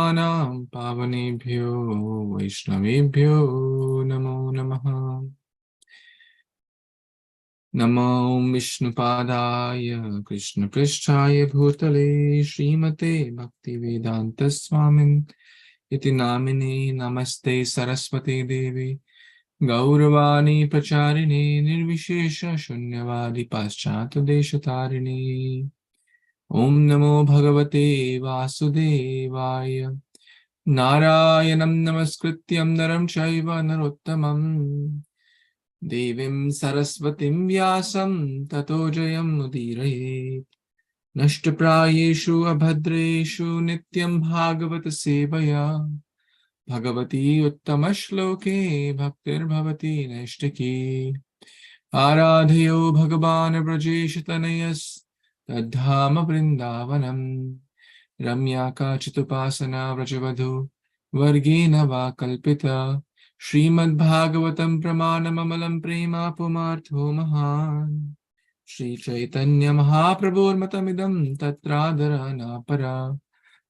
Patitanam Pavanebhyo Vaishnavebhyo Namo Namaha. Namo Vishnupadaya Krishna Pristhaya Bhutale Srimate Bhaktivedanta Swamin Iti Namine Namaste Saraswati Devi Gauravani Pracharini Nirvishesha Shunyavadi Paschata Deshatarini. Om Namo Bhagavate Vasudevaya Narayanam Namaskrityam Naram Chaiva Narottamam Devim Saraswatim Vyasam Tato Jayam Udirayet Nashtaprayeshu Abhadreshu Nityaṁ bhāgavata-sevayā Bhagavati Uttamashloke Bhaktir Bhavati Nashtaki Aradhayo Bhagavan Brajeshatanayas Tadhama Vrindavanam Ramyaka Chitupasana Vrajavadhu Vargena Va Kalpita Śrīmad-Bhāgavatam Pramanam Prema Pumartho Mahan Śrī Caitanya Mahāprabhu Matamidam Tatradhara Napara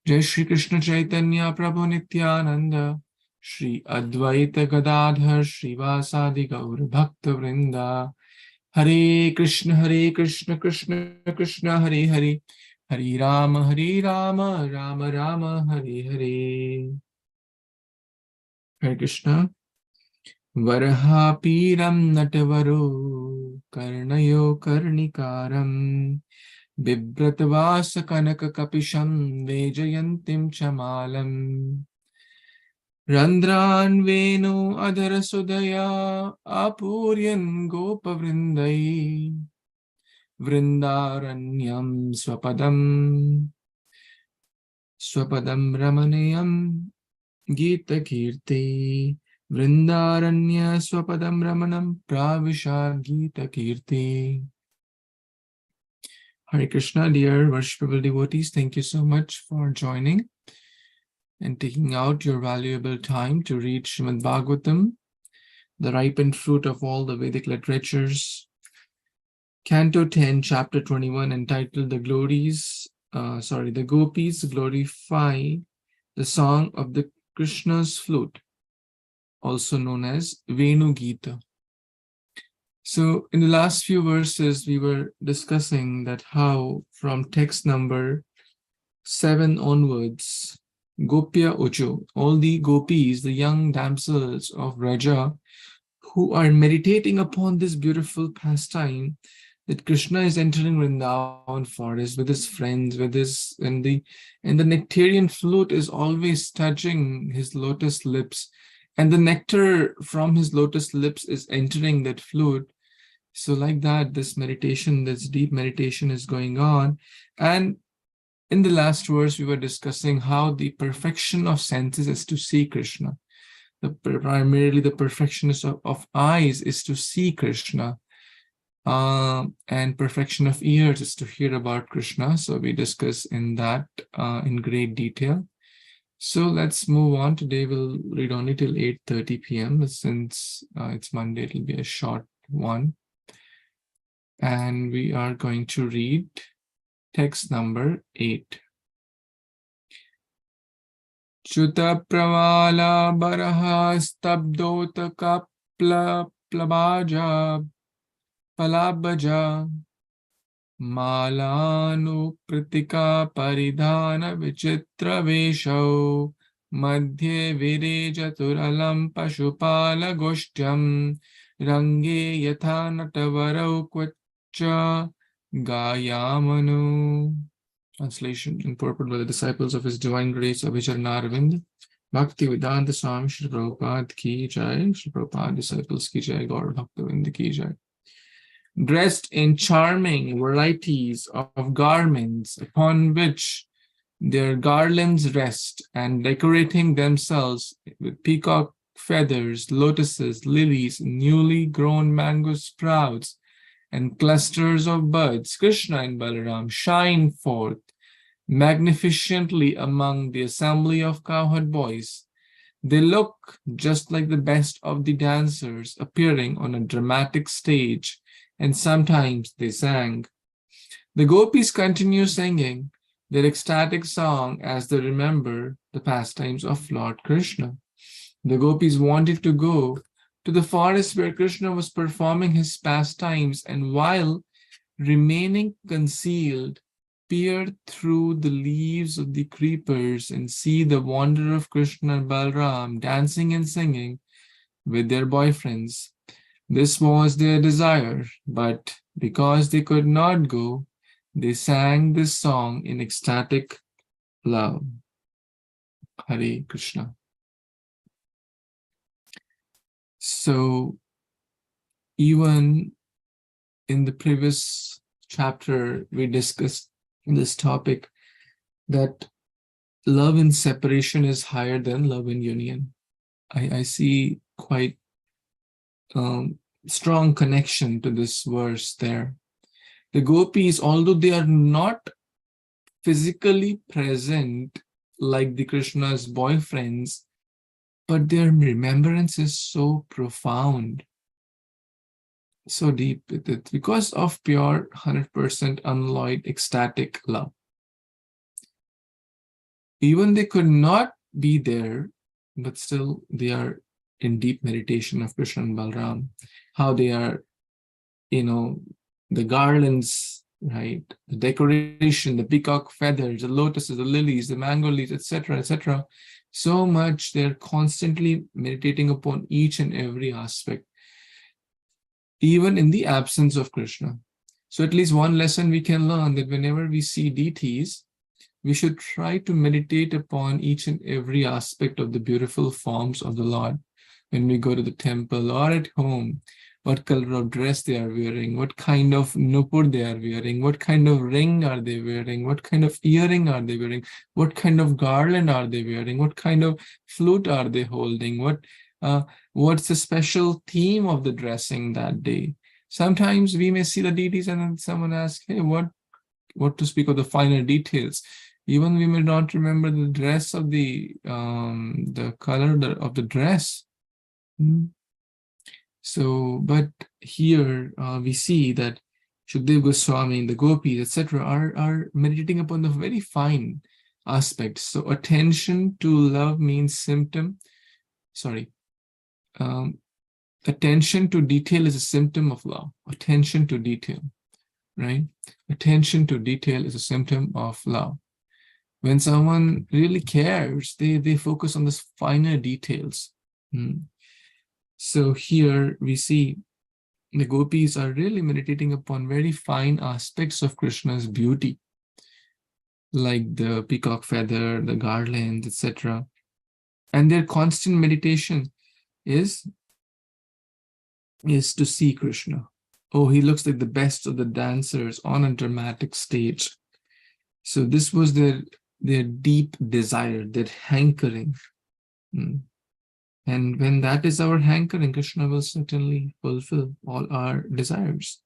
Jai Shri Krishna Chaitanya Prabhu Nityananda Shri Advaita Gadadhar Shrivasadi Gaur Bhakta Vrinda Hare Kṛṣṇa Krishna Krishna Hare Hare Hare Rama Rama Rama Hare Hare. Hare Krishna. Varahapiram natavaru karnayo karnikaram bibratavasa kanaka kapisham vejayantim chamalam randran venu adhara sudaya apuryan gopavrindai vrindaranyam swapadam ramanayam Geeta Kirti Vrindaranya Swapadam Ramanam Pravishad Geeta Kirti. Hare Krishna, dear worshipable devotees, thank you so much for joining and taking out your valuable time to read Śrīmad-Bhāgavatam, the ripened fruit of all the Vedic literatures. Canto 10, Chapter 21, entitled The Gopis glorify the song of the Krishna's flute, also known as Venu Gita. So in the last few verses, we were discussing that how from text number 7 onwards, Gopya Ocho, all the gopis, the young damsels of Raja, who are meditating upon this beautiful pastime, that Krishna is entering Vrindavan forest with his friends, and the nectarian flute is always touching his lotus lips, and the nectar from his lotus lips is entering that flute. So like that, this meditation, this deep meditation is going on. And in the last verse, we were discussing how the perfection of senses is to see Krishna. Primarily the perfection of eyes is to see Krishna. And perfection of ears is to hear about Krishna. So we discuss in that in great detail. So let's move on. Today we'll read only till 8:30 p.m. Since it's Monday, it'll be a short one. And we are going to read text number 8. Chuta pravala baraha stabdota kapla plabaja Palabaja Malanu Kritika Paridhana Vichitra Vesho Madhye Virejaturalam Pashupala Goshtyam Range Yatha Natavarau Kvacha Gayamanu. Translation and purport by the disciples of His Divine Grace Abhicharana Arvind Bhaktivedanta Swami Shri Prabhupada Ki Jai. Shri Prabhupada disciples Ki Jai. Gaur Bhaktivedanta Ki Jai. Dressed in charming varieties of garments upon which their garlands rest, and decorating themselves with peacock feathers, lotuses, lilies, newly grown mango sprouts, and clusters of buds, Krishna and Balaram shine forth magnificently among the assembly of cowherd boys. They look just like the best of the dancers appearing on a dramatic stage, and sometimes they sang. The gopis continue singing, their ecstatic song as they remember the pastimes of Lord Krishna. The gopis wanted to go to the forest where Krishna was performing his pastimes, and while remaining concealed, peer through the leaves of the creepers and see the wonder of Krishna and Balram dancing and singing with their boyfriends. This was their desire, but because they could not go, they sang this song in ecstatic love. Hare Kṛṣṇa. So, even in the previous chapter, we discussed this topic that love in separation is higher than love in union. I see quite strong connection to this verse there. The gopis, although they are not physically present like the Krishna's boyfriends, but their remembrance is so profound, so deep with it, because of pure 100% unalloyed ecstatic love. Even they could not be there, but still they are in deep meditation of Krishna and Balram, how they are, the garlands, right, the decoration, the peacock feathers, the lotuses, the lilies, the mango leaves, etc., etc. So much they're constantly meditating upon each and every aspect, even in the absence of Krishna. So at least one lesson we can learn, that whenever we see deities, we should try to meditate upon each and every aspect of the beautiful forms of the Lord. When we go to the temple or at home, what color of dress they are wearing, what kind of nupur they are wearing, what kind of ring are they wearing, what kind of earring are they wearing, what kind of garland are they wearing, what kind of flute are they holding, what's the special theme of the dressing that day. Sometimes we may see the deities and then someone asks, hey, what to speak of the finer details. Even we may not remember the dress of the color of the dress. So, but here we see that Shukdev Goswami, the gopis, etc., are meditating upon the very fine aspects. So, attention to love means attention to detail is a symptom of love. Attention to detail, right? Attention to detail is a symptom of love. When someone really cares, they focus on the finer details. So here we see the gopis are really meditating upon very fine aspects of Krishna's beauty, like the peacock feather, the garlands, etc. And their constant meditation is to see Krishna. Oh, he looks like the best of the dancers on a dramatic stage. So this was their deep desire, their hankering. And when that is our hankering, Krishna will certainly fulfill all our desires.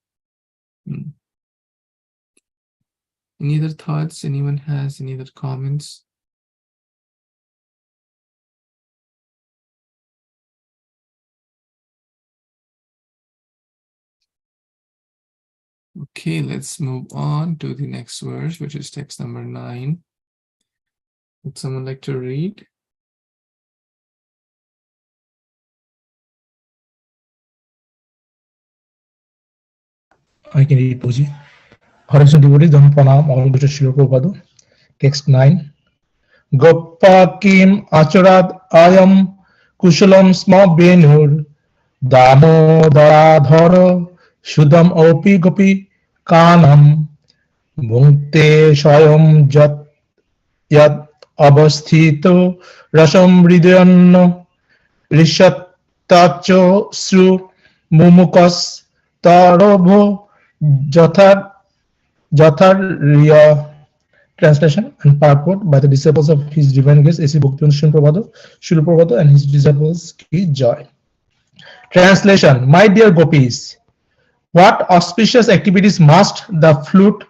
Any other thoughts? Anyone has any other comments? Okay, let's move on to the next verse, which is text number 9. Would someone like to read? I can read, Puji. Hare Kṛṣṇa devotees, Dhamma Pranam, all good to Śrīla Prabhupada. Text 9. Goppa kim acharad ayam kushalam sma benur damodaradhara sudam opi gopi kanam bhunte swayam yat avasthito rasam hridayanna rishattacho sru mumukas tarabho Jatharya. Translation and purport by the disciples of His Divine Grace A.C. Bhaktivinoda Śrīla Prabhupada and his disciples Ki Jai. Translation. My dear gopis, what auspicious activities must the flute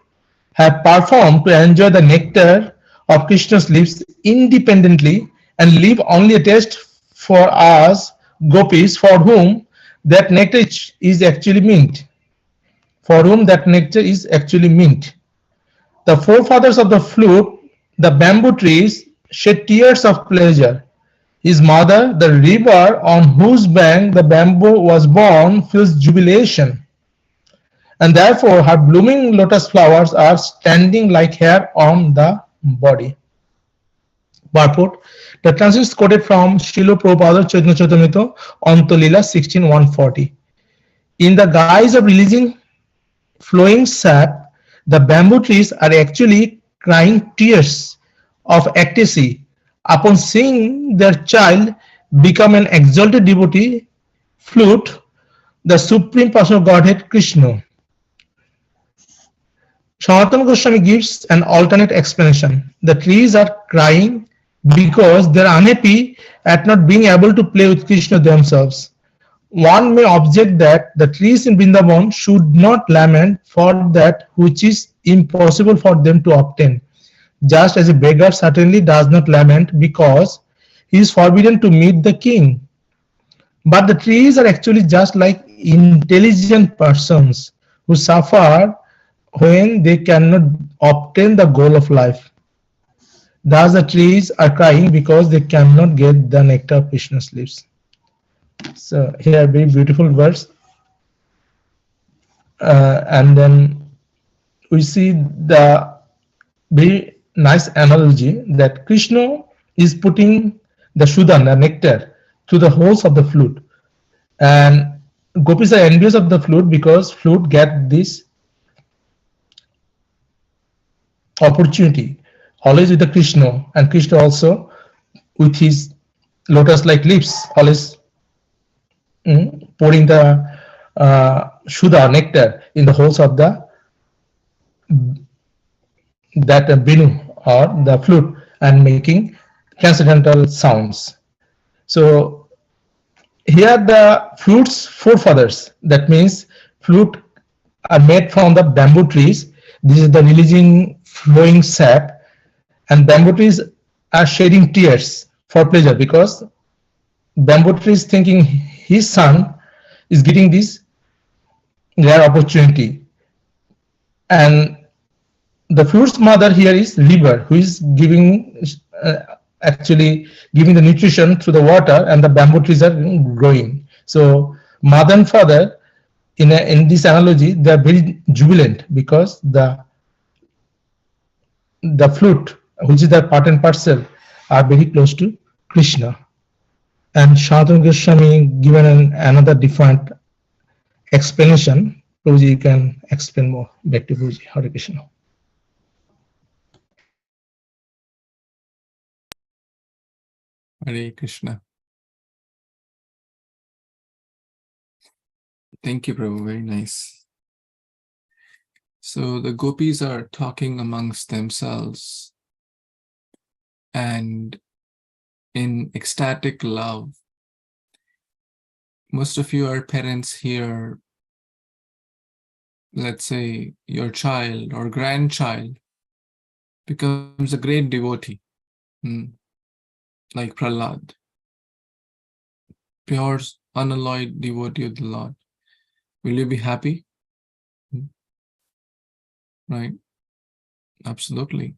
have performed to enjoy the nectar of Krishna's lips independently and leave only a taste for us gopis for whom that nectar is actually meant. The forefathers of the flute the bamboo trees shed tears of pleasure. His mother, the river on whose bank the bamboo was born, feels jubilation, and therefore her blooming lotus flowers are standing like hair on the body. Purport. The translation is quoted from Srila Prabhupada Chaitanya Charitamrita, Antya 16:140. In the guise of releasing flowing sap, the bamboo trees are actually crying tears of ecstasy upon seeing their child become an exalted devotee, flute, the Supreme Person of Godhead, Krishna. Sanatana Goswami gives an alternate explanation. The trees are crying because they are unhappy at not being able to play with Krishna themselves. One may object that the trees in Vrindavan should not lament for that which is impossible for them to obtain, just as a beggar certainly does not lament because he is forbidden to meet the king. But the trees are actually just like intelligent persons who suffer when they cannot obtain the goal of life. Thus the trees are crying because they cannot get the nectar of Krishna's lips. So here very beautiful verse. And then we see the very nice analogy that Krishna is putting the Shuddha, the nectar, to the holes of the flute. And gopis are envious of the flute because flute get this opportunity always with the Krishna, and Krishna also with his lotus-like lips always pouring the Shuddha, nectar, in the holes of the that binu or the flute and making transcendental sounds. So here the flute's forefathers, that means flute are made from the bamboo trees. This is the releasing flowing sap, and bamboo trees are shedding tears for pleasure because bamboo tree is thinking his son is getting this rare opportunity, and the flute's mother here is river, who is giving actually giving the nutrition through the water, and the bamboo trees are growing. So mother and father in this analogy, they are very jubilant because the flute, which is the part and parcel, are very close to Krishna. And Sanatana Goswami given another different explanation. Prabhuji, you can explain more. Back to Prabhuji. Hare Kṛṣṇa. Hare Krishna. Thank you, Prabhu. Very nice. So the gopis are talking amongst themselves and in ecstatic love. Most of you are parents here. Let's say your child or grandchild becomes a great devotee, like Prahlad, pure, unalloyed devotee of the Lord. Will you be happy? Right? Absolutely.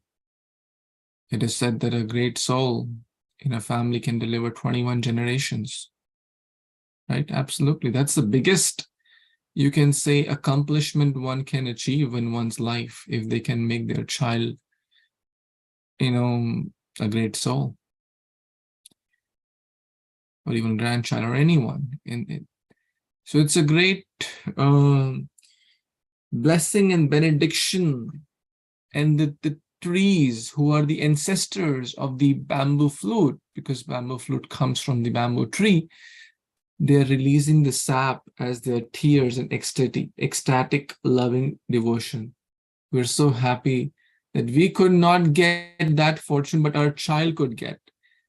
It is said that a great soul in a family can deliver 21 generations. Right? Absolutely. That's the biggest, you can say, accomplishment one can achieve in one's life, if they can make their child, a great soul, or even grandchild, or anyone in it. So it's a great blessing and benediction. And the trees, who are the ancestors of the bamboo flute, because bamboo flute comes from the bamboo tree, they're releasing the sap as their tears and ecstatic loving devotion. We're so happy that we could not get that fortune, but our child could get.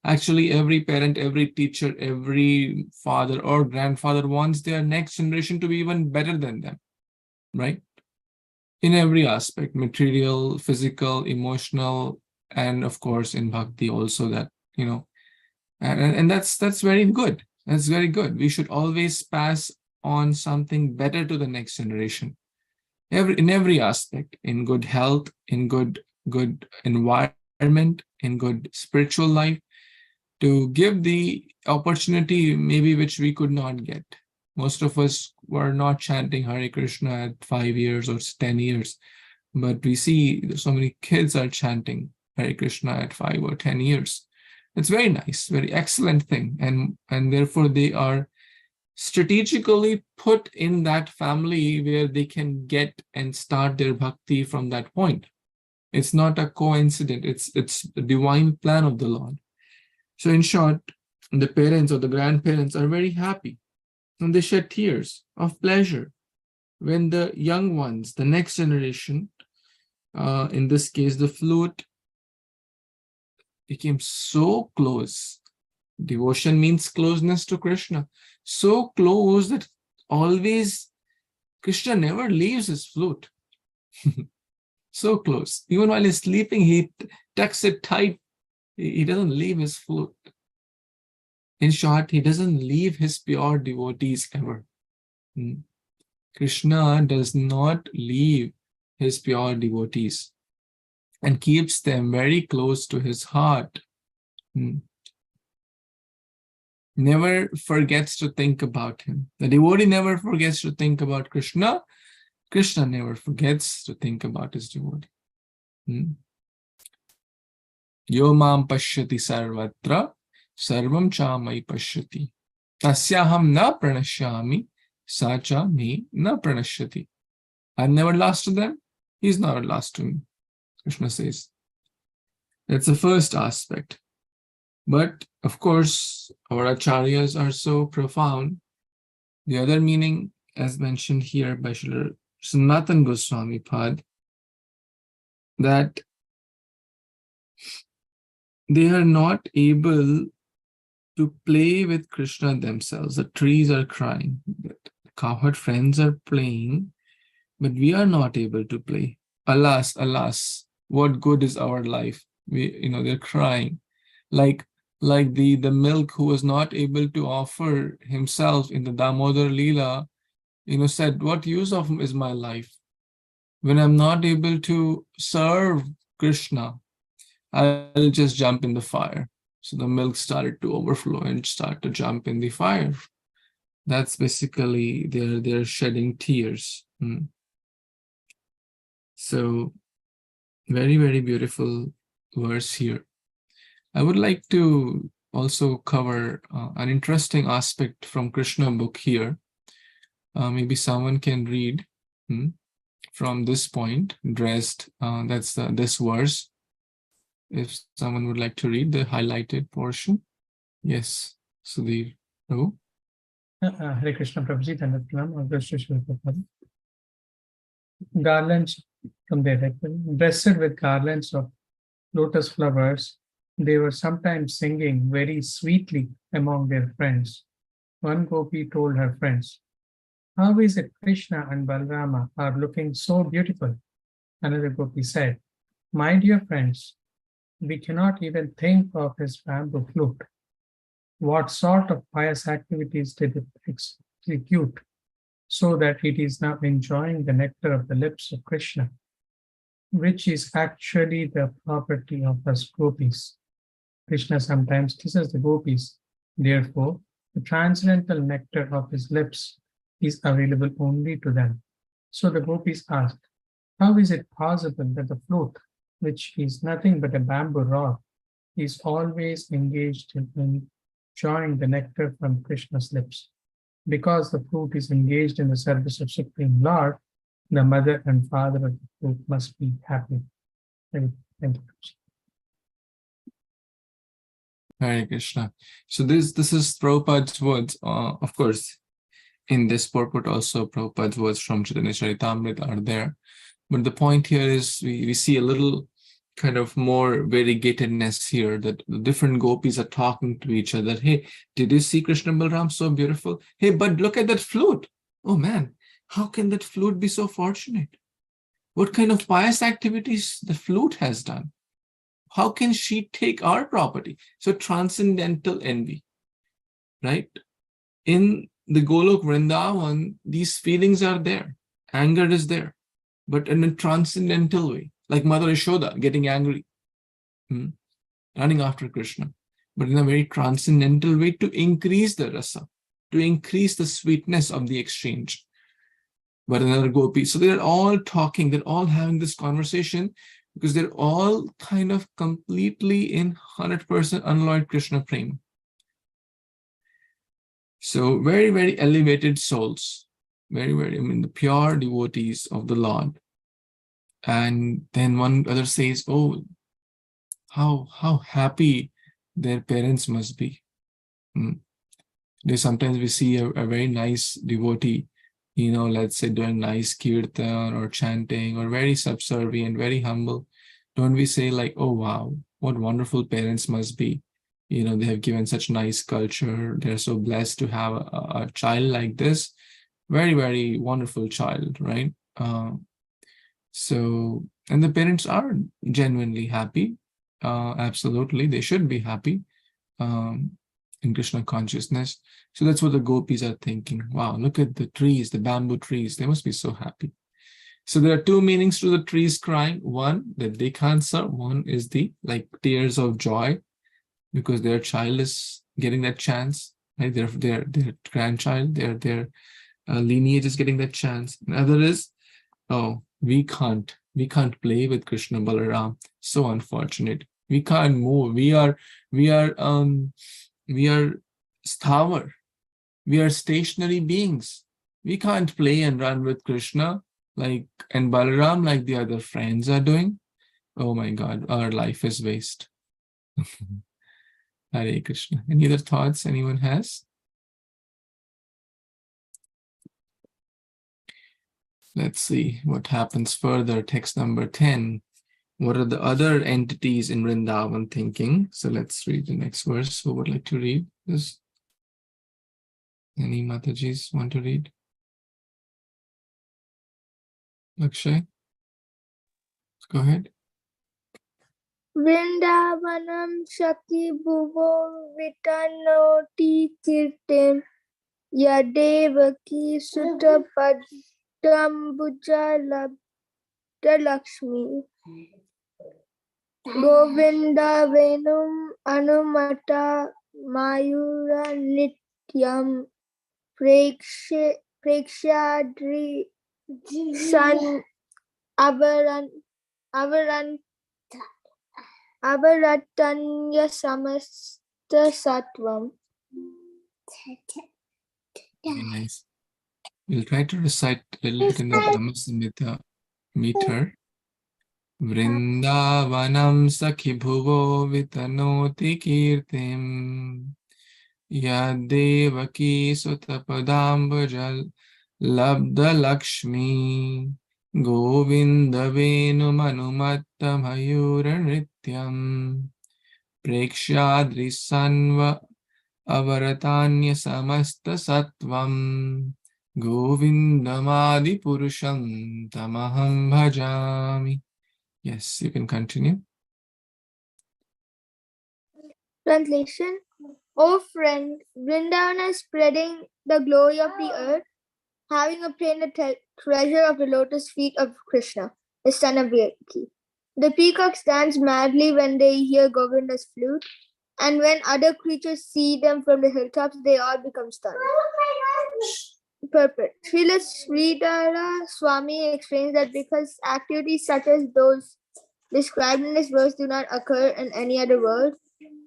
Actually, every parent, every teacher, every father or grandfather wants their next generation to be even better than them, right? In every aspect, material, physical, emotional, and of course in bhakti also, that, and that's very good. That's very good. We should always pass on something better to the next generation. In every aspect, in good health, in good environment, environment, in good spiritual life, to give the opportunity maybe which we could not get. Most of us were not chanting Hare Krishna at 5 years or 10 years, but we see so many kids are chanting Hare Krishna at 5 or 10 years. It's very nice, very excellent thing. And therefore they are strategically put in that family where they can get and start their bhakti from that point. It's not a coincidence, it's the divine plan of the Lord. So in short, the parents or the grandparents are very happy and they shed tears of pleasure when the young ones, the next generation, in this case, the flute, became so close. Devotion means closeness to Krishna. So close that always Krishna never leaves his flute. So close. Even while he's sleeping, he tucks it tight. He doesn't leave his flute. In short, he doesn't leave his pure devotees ever. Krishna does not leave his pure devotees and keeps them very close to his heart. Never forgets to think about him. The devotee never forgets to think about Krishna. Krishna never forgets to think about his devotee. Yo mam pashyati sarvatra sarvam chamai pashyati tasyaham na pranashyami sacha me na pranashyati. I'm never lost to them. He's never lost to me, Krishna says. That's the first aspect. But of course, our acharyas are so profound. The other meaning, as mentioned here by Srila Sanatana Goswami Pad, that they are not able to play with Krishna themselves. The trees are crying. The cowherd friends are playing, but we are not able to play. Alas, alas, what good is our life? They're crying. Like the milk who was not able to offer himself in the Damodar Leela, said, what use is my life? When I'm not able to serve Krishna, I'll just jump in the fire. So the milk started to overflow and start to jump in the fire. That's basically they're shedding tears. So very, very beautiful verse here. I would like to also cover an interesting aspect from Krishna book here. Maybe someone can read from this point, dressed, that's this verse. If someone would like to read the highlighted portion. Yes, Sudhir. Prabhu. Hare Krishna Prabhuji, garlands from their head, dressed with garlands of lotus flowers, they were sometimes singing very sweetly among their friends. One gopi told her friends, "How is it Krishna and Balrama are looking so beautiful?" Another gopi said, "My dear friends, we cannot even think of his bamboo flute. What sort of pious activities did it execute so that it is now enjoying the nectar of the lips of Krishna, which is actually the property of us gopis? Krishna sometimes kisses the gopis. Therefore, the transcendental nectar of his lips is available only to them." So the gopis asked, "How is it possible that the flute, which is nothing but a bamboo rod, is always engaged in enjoying the nectar from Krishna's lips? Because the flute is engaged in the service of Supreme Lord, the mother and father of the flute must be happy." Thank you. Hare Krishna. So this is Prabhupada's words. Of course, in this purport also Prabhupada's words from Śrī Caitanya-caritāmṛta are there. But the point here is we see a little kind of more variegatedness here, that the different gopis are talking to each other. Hey, did you see Krishna Balram so beautiful? Hey, but look at that flute. Oh man, how can that flute be so fortunate? What kind of pious activities the flute has done? How can she take our property? So transcendental envy, right? In the Golok Vrindavan, these feelings are there. Anger is there, but in a transcendental way, like Mother Yashoda getting angry. running after Krishna, but in a very transcendental way to increase the rasa, to increase the sweetness of the exchange. But another gopi, so they're all talking, they're all having this conversation because they're all kind of completely in 100% unalloyed Krishna prema. So very, very elevated souls, very, very, the pure devotees of the Lord. And then one other says, oh, how happy their parents must be. Sometimes we see a very nice devotee, let's say doing nice kirtan or chanting or very subservient, very humble. Don't we say like, oh, wow, what wonderful parents must be. They have given such nice culture. They're so blessed to have a child like this. Very, very wonderful child, right? So, and the parents are genuinely happy. Absolutely, they should be happy in Krishna consciousness. So that's what the gopis are thinking. Wow, look at the trees, the bamboo trees. They must be so happy. So there are two meanings to the trees crying. One, that they can't serve. One is the like tears of joy because their child is getting that chance, right? Their grandchild, their lineage is getting that chance. Another is, oh, we can't play with Krishna Balaram. So unfortunate. We can't move. We are sthavar. We are stationary beings. We can't play and run with Krishna and Balaram like the other friends are doing. Oh my God, our life is waste. Hare Krishna. Any other thoughts anyone has? Let's see what happens further. Text number 10. What are the other entities in Vrindavan thinking? So let's read the next verse. Who would like to read this? Any Matajis want to read? Lakshay? Go ahead. Vrindavanam Shaki Bhuvo Vitanoti Kirtim Yadevaki Sutta Padambuja Labda Lakshmi Govinda Venum Anumata Mayura Nityaṁ Prekshadri San Avaratanya Samasta Sattvam. Very nice. We'll try to recite a little bit in the Brahmasamhita meter. Vrindavanam sakhi bhuvo vitanoti kirtim Yadevaki sutapadambajal labda lakshmi Govinda venu manumatta mayura nrityam Prekshadri sanva avaratanya samasta sattvam Govindamadi purusham tamaham bhajami. Yes, you can continue. Translation. O friend, Vrindavan is spreading the glory of the earth, having obtained the treasure of the lotus feet of Krishna, the son of Devaki. The peacocks dance madly when they hear Govinda's flute, and when other creatures see them from the hilltops, they all become stunned. Purport. Srila Sridhara Swami explains that because activities such as those described in this verse do not occur in any other world,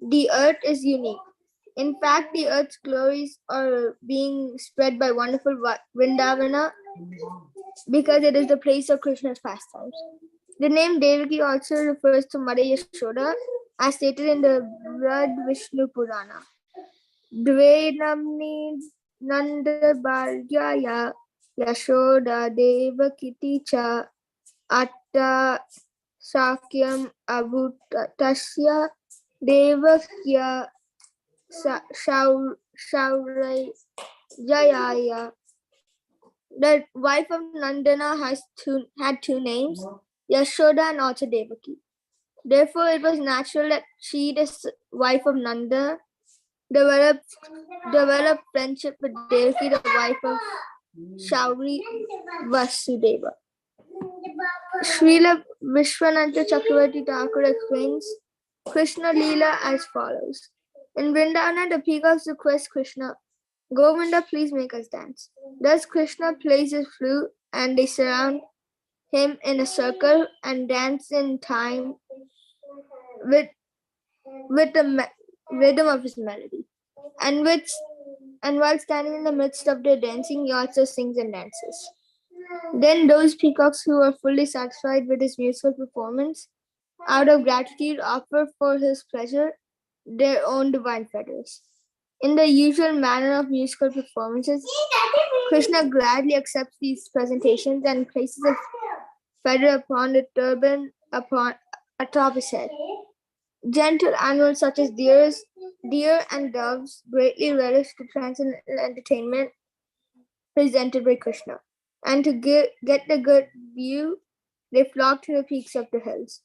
the earth is unique. In fact, the earth's glories are being spread by wonderful Vrindavana because it is the place of Krishna's pastimes. The name Devaki also refers to Mother Yashoda, as stated in the Brad Vishnu Purana. Dvenamni Nanda Balyaya Yashoda Devakiti cha Atta Sakyam Abhutasya Devakya Shaurai Jayaya. The wife of Nandana had two names, Yashoda and also Devaki. Therefore, it was natural that she, the wife of Nanda, developed friendship with Devaki, the wife of Shauri Vasudeva. Srila Vishwanatha Chakravarti Thakur explains Krishna Leela as follows. In Vrindavana, the peacocks request Krishna, Govinda, please make us dance. Thus Krishna plays his flute and they surround him in a circle and dance in time with the rhythm of his melody. And while standing in the midst of their dancing, he also sings and dances. Then those peacocks who are fully satisfied with his musical performance, out of gratitude, offer for his pleasure their own divine feathers. In the usual manner of musical performances, Krishna gladly accepts these presentations and places a feather upon the turban atop his head. Gentle animals such as deer and doves greatly relish the transcendental entertainment presented by Krishna. And to get the good view, they flock to the peaks of the hills.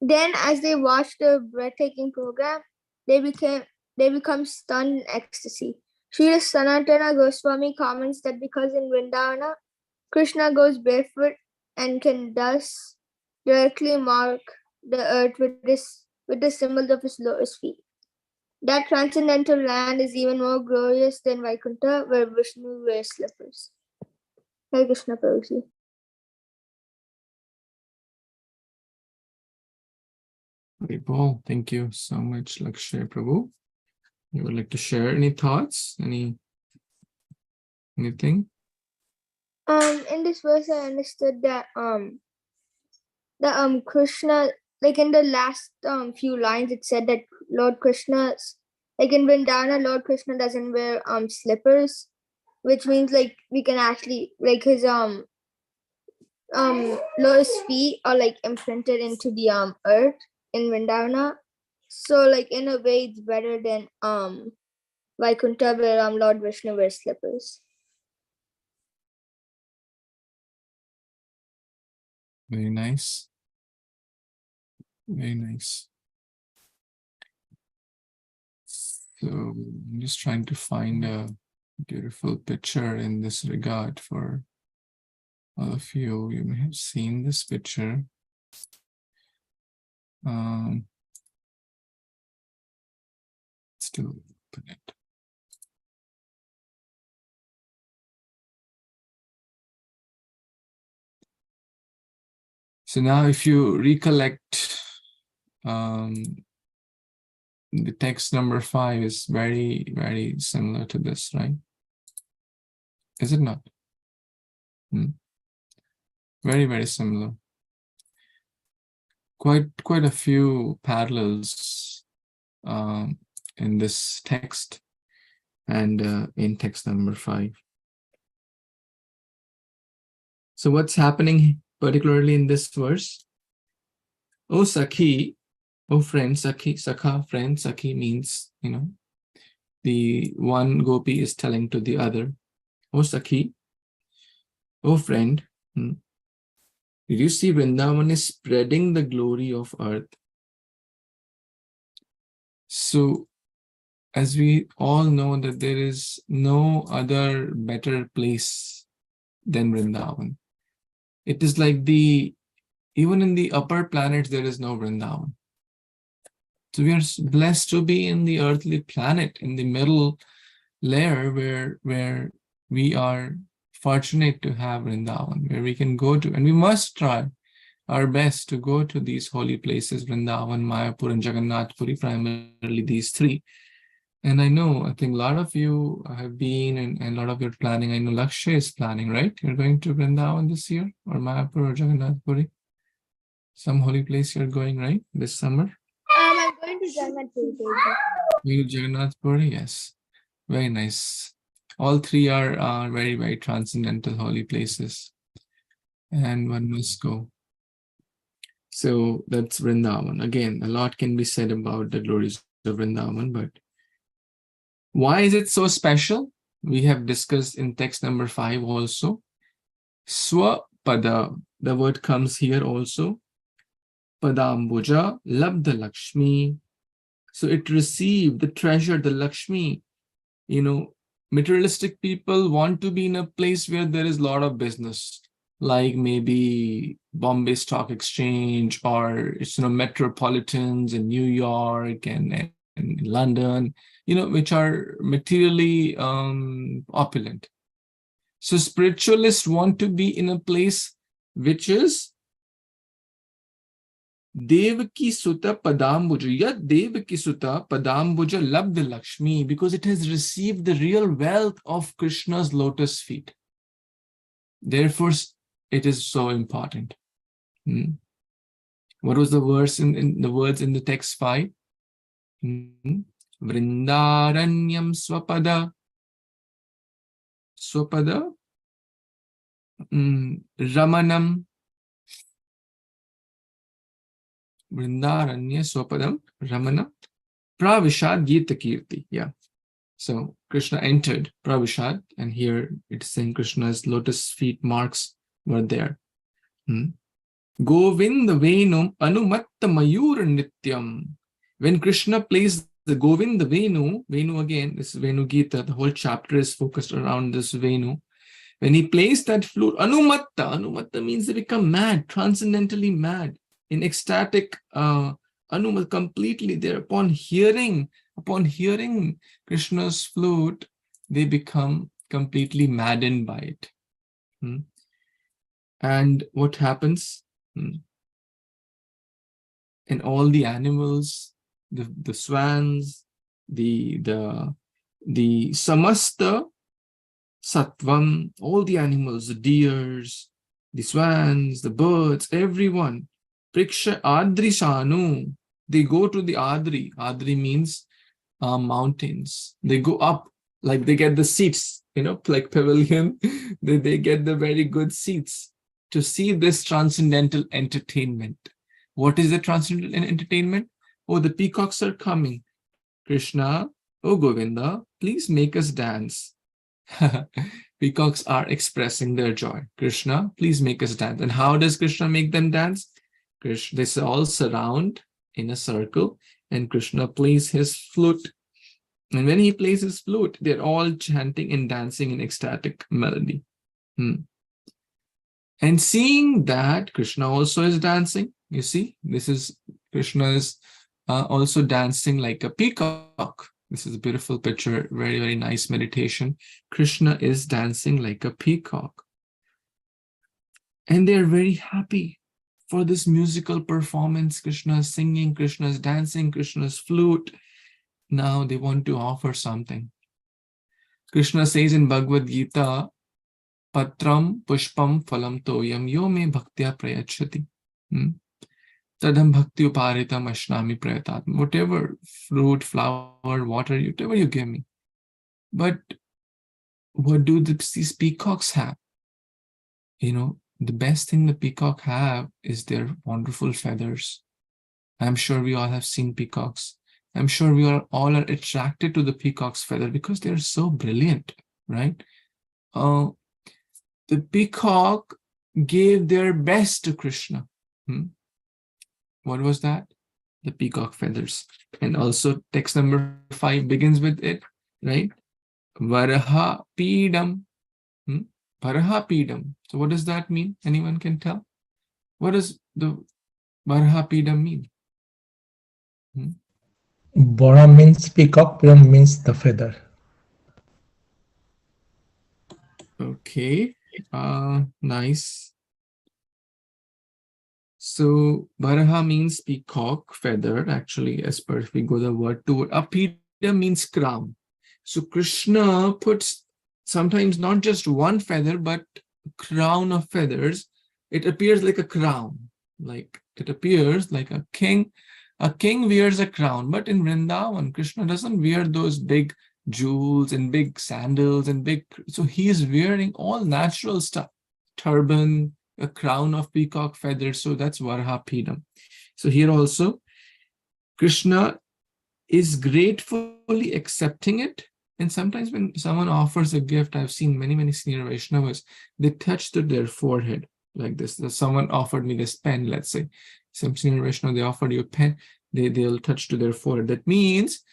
Then, as they watch the breathtaking program, they become stunned in ecstasy. Śrī Sanatana Goswami comments that because in Vrindavana, Krishna goes barefoot and can thus directly mark the earth with the symbols of his lotus feet. That transcendental land is even more glorious than Vaikuntha, where Vishnu wears slippers. Hare Kṛṣṇa Prabhuji. Paul, thank you so much, Lakshay Prabhu. You would like to share any thoughts? Anything? In this verse, I understood that Krishna, like in the last few lines, it said that Lord Krishna, like in Vrindavana, Lord Krishna doesn't wear slippers, which means like we can actually like his lotus feet are like imprinted into the earth in Vrindavana. So like in a way it's better than Vaikuntha where Lord Vishnu wears slippers. Very nice. Very nice. So I'm just trying to find a beautiful picture in this regard for all of you. You may have seen this picture. Still open it. So now if you recollect, the text number 5 is very, very similar to this, right? Is it not? Very, very similar. Quite a few parallels in this text and in text number 5. So what's happening particularly in this verse? O Sakhi, O friend, Sakhi, Sakha, friend, Sakhi means, the one gopi is telling to the other, O Sakhi, O friend, did you see Vrindavan is spreading the glory of earth? So, as we all know that there is no other better place than Vrindavan. It is like even in the upper planets, there is no Vrindavan. So we are blessed to be in the earthly planet, in the middle layer where we are fortunate to have Vrindavan, where we can go to, and we must try our best to go to these holy places, Vrindavan, Mayapur, and Jagannath Puri, primarily these three. And I think a lot of you have been, and a lot of you are planning. I know Lakshay is planning, right? You're going to Vrindavan this year, or Mayapur, or Jagannath Puri? Some holy place you're going, right, this summer? I'm going to Jagannath Puri. You Jagannath Puri, yes. Very nice. All three are very, very transcendental holy places. And one must go. So that's Vrindavan. Again, a lot can be said about the glories of Vrindavan, but why is it so special? We have discussed in text number 5 also. Swapada, the word comes here also. Padambuja, Labda Lakshmi. So it received the treasure, the Lakshmi. Materialistic people want to be in a place where there is a lot of business, like maybe Bombay Stock Exchange, or metropolitans in New York and London, which are materially opulent. So spiritualists want to be in a place which is Devaki Sutta Padambuja, Yat Devaki Sutta Padambuja Labdha Lakshmi, because it has received the real wealth of Krishna's lotus feet. Therefore, it is so important. What was the verse in the words in the text 5? Vrindaranyam swapada. Swapada. Ramanam. Vrindaranya swapadam Ramanam. Pravishad Gita Kirti. Yeah. So Krishna entered Pravishad, and here it's saying Krishna's lotus feet marks were there. Govinda Venum Anumatta Mayur Nityaṁ. When Krishna plays the Govinda Venu, Venu again, this is Venu Gita, the whole chapter is focused around this Venu. When he plays that flute, Anumatta means they become mad, transcendentally mad, in ecstatic Anumatta, completely there. Upon hearing Krishna's flute, they become completely maddened by it. And what happens? And all the animals, the swans, the samasta sattvam, all the animals, the deers, the swans, the birds, everyone, priksha adrishanu, they go to the adri. Adri means mountains. They go up, like they get the seats, like pavilion. They get the very good seats to see this transcendental entertainment. What is the transcendental entertainment? Oh, the peacocks are coming. Krishna, oh Govinda, please make us dance. Peacocks are expressing their joy. Krishna, please make us dance. And how does Krishna make them dance? They all surround in a circle, and Krishna plays his flute. And when he plays his flute, they're all chanting and dancing in ecstatic melody. And seeing that Krishna also is dancing, you see, this is Krishna is also dancing like a peacock. This is a beautiful picture, very, very nice meditation. Krishna is dancing like a peacock. And they're very happy for this musical performance. Krishna is singing, Krishna is dancing, Krishna's flute. Now they want to offer something. Krishna says in Bhagavad Gita, Patram pushpam phalam toyam yo me bhaktya prayachati. Tadam bhakti uparitam ashnami prayatat. Whatever fruit, flower, water, whatever you give me. But what do these peacocks have? The best thing the peacock have is their wonderful feathers. I'm sure we all have seen peacocks. I'm sure we all are attracted to the peacock's feather because they're so brilliant, right? The peacock gave their best to Krishna. What was that? The peacock feathers. And also text number 5 begins with it, right? Varaha Pidam. Varaha Pidam. So what does that mean? Anyone can tell? What does the Varaha Pidam mean? Vara means peacock, Pidam means the feather. Okay, nice. So Varaha means peacock, feather, actually, as per if we go the word to word. Apida means crown. So Krishna puts sometimes not just one feather, but crown of feathers. It appears like a crown. Like it appears like a king. A king wears a crown, but in Vrindavan, Krishna doesn't wear those big jewels and big sandals and big. So he is wearing all natural stuff. Turban, a crown of peacock feathers. So that's Varaha Pidam. So here also, Krishna is gratefully accepting it. And sometimes when someone offers a gift, I've seen many senior Vaishnavas, they touch to their forehead like this. Someone offered me this pen, let's say. Some senior Vaishnava, they offered you a pen, they'll touch to their forehead. That means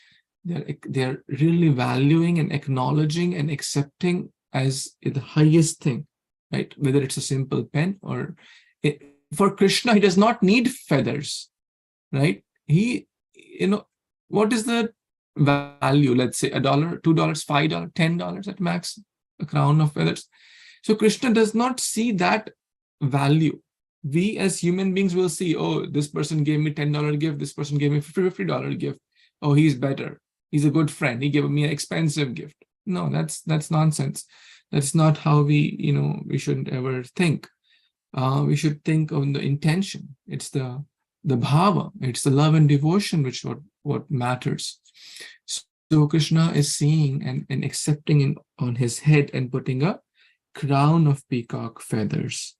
they're really valuing and acknowledging and accepting as the highest thing right? Whether it's a simple pen or for Krishna, he does not need feathers, right? He, what is the value? Let's say $1, $2, $5, $10 at max, a crown of feathers. So Krishna does not see that value. We as human beings will see, oh, this person gave me $10 gift, this person gave me $50 gift. Oh, he's better. He's a good friend. He gave me an expensive gift. No, that's nonsense. That's not how we, we shouldn't ever think. We should think of the intention. It's the bhava. It's the love and devotion which what matters. So Krishna is seeing and accepting on his head and putting a crown of peacock feathers.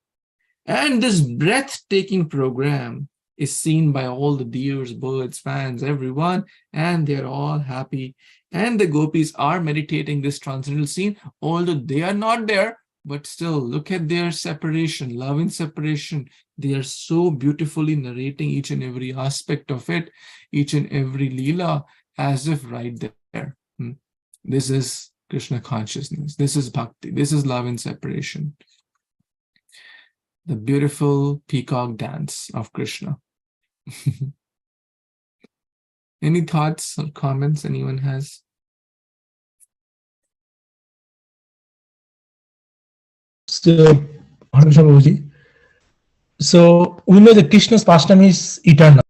And this breathtaking program is seen by all the deers, birds, fans, everyone, and they're all happy. And the gopis are meditating this transcendental scene, although they are not there, but still look at their separation, love and separation. They are so beautifully narrating each and every aspect of it, each and every lila, as if right there. This is Krishna consciousness. This is bhakti. This is love and separation. The beautiful peacock dance of Krishna. Any thoughts or comments anyone has? So, Hare Kṛṣṇa Prabhuji. So we know that Krishna's pastime is eternal.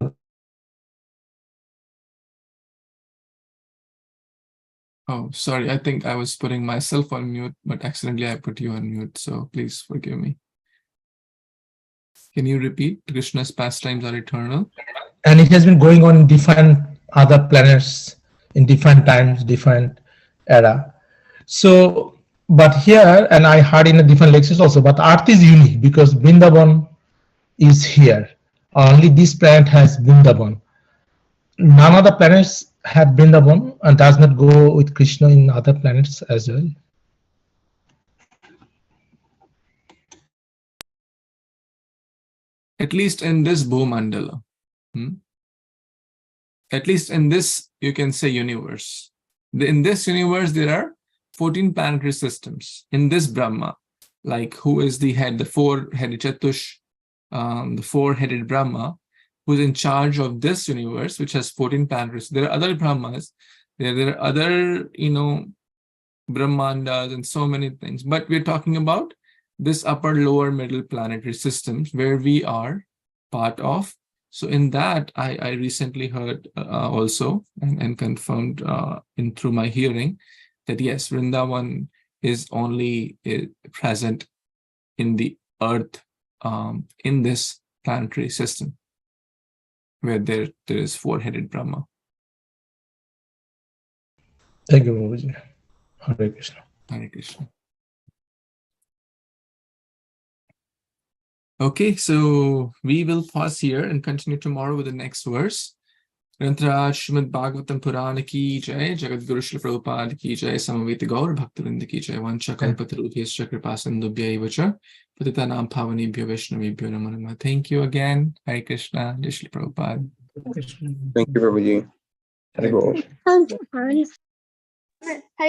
Oh, sorry. I think I was putting myself on mute, but accidentally I put you on mute. So please forgive me. Can you repeat? Krishna's pastimes are eternal. And it has been going on in different other planets in different times, different era. So, but here, and I heard in a different lectures also, but Earth is unique because Vrindavan is here. Only this planet has Vrindavan. None of the planets have Vrindavan and does not go with Krishna in other planets as well. At least in this Bhumandala. At least in this, you can say, universe. In this universe, there are 14 planetary systems. In this Brahma, like who is the head, the four-headed Chatush, the four-headed Brahma, who's in charge of this universe, which has 14 planetary. There are other Brahmas, there are other, Brahmandas and so many things. But we're talking about this upper, lower, middle planetary systems where we are part of. So in that, I recently heard also and confirmed through my hearing that yes, Vrindavan is only present in the earth, in this planetary system, where there is four-headed Brahma. Thank you, Prabhuji. Hare Kṛṣṇa. Hare Kṛṣṇa. Okay, so we will pause here and continue tomorrow with the next verse. Śrīmad-Bhāgavatam Purana ki jai, Jagat Guru Śrīla Prabhupada ki jai, Samaveta Gaur Bhaktivinoda ki jai, Vancha Kalpatarubhyascha Kripasindubhya evacha, Patitanam Pavanebhyo Vaishnavebhyo Namo Namah. Thank you again. Hare Krishna, Jai Śrīla Prabhupada. Thank you, Prabhuji. Hare Kṛṣṇa. Hare